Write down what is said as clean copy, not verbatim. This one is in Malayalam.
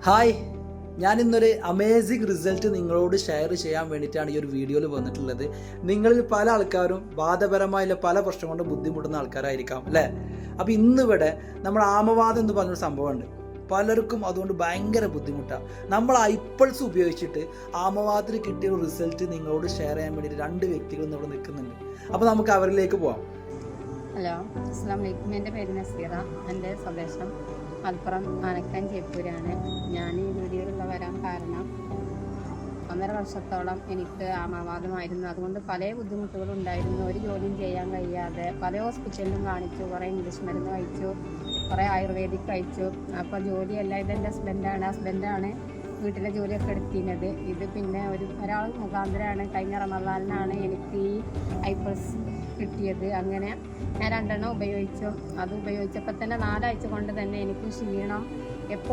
ഹായ്, ഞാനിന്നൊരു അമേസിങ് റിസൾട്ട് നിങ്ങളോട് ഷെയർ ചെയ്യാൻ വേണ്ടിയിട്ടാണ് ഈ ഒരു വീഡിയോയിൽ വന്നിട്ടുള്ളത്. നിങ്ങളിൽ പല ആൾക്കാരും വാദപരമായുള്ള പല പ്രശ്നം കൊണ്ട് ബുദ്ധിമുട്ടുന്ന ആൾക്കാരായിരിക്കാം അല്ലേ? അപ്പോൾ ഇന്നിവിടെ നമ്മൾ ആമവാദം എന്ന് പറഞ്ഞൊരു സംഭവമുണ്ട്. പലർക്കും അതുകൊണ്ട് ഭയങ്കര ബുദ്ധിമുട്ടാണ്. നമ്മൾ ഐപ്പിൾസ് ഉപയോഗിച്ചിട്ട് ആമവാദത്തിന് കിട്ടിയ ഒരു റിസൾട്ട് നിങ്ങളോട് ഷെയർ ചെയ്യാൻ വേണ്ടിയിട്ട് രണ്ട് വ്യക്തികൾ ഇവിടെ നിൽക്കുന്നുണ്ട്. അപ്പോൾ നമുക്ക് അവരിലേക്ക് പോവാം. ഹലോ, അസ്സാം വലൈക്കും. എൻ്റെ പേര് നസീറ. എൻ്റെ സ്വദേശം മലപ്പുറം ആനക്കാൻ ചേപ്പൂരാണ്. ഞാൻ ഈ വീഡിയോയിലുള്ള വരാൻ കാരണം 1.5 വർഷത്തോളം എനിക്ക് ആമവാദമായിരുന്നു. അതുകൊണ്ട് പല ബുദ്ധിമുട്ടുകളും ഉണ്ടായിരുന്നു. ഒരു ജോലിയും ചെയ്യാൻ കഴിയാതെ പല ഹോസ്പിറ്റലിലും കാണിച്ചു, കുറേ ഇംഗ്ലീഷ് മരുന്ന് കഴിച്ചു, കുറേ ആയുർവേദിക് കഴിച്ചു. അപ്പോൾ ജോലിയല്ല, ഇതെൻ്റെ ഹസ്ബൻഡാണ് വീട്ടിലെ ജോലിയൊക്കെ എടുത്തിരുന്നത്. ഇത് പിന്നെ ഒരാൾ മുഖാന്തരമാണ്. കഴിഞ്ഞ റമദാനിലാണ് എനിക്ക് ഈ ഐപ്പിൾസ് കിട്ടിയത്. അങ്ങനെ ഞാൻ 2 ഉപയോഗിച്ചു. അത് ഉപയോഗിച്ചപ്പോൾ തന്നെ 4 ആഴ്ച കൊണ്ട് തന്നെ എനിക്ക് ക്ഷീണം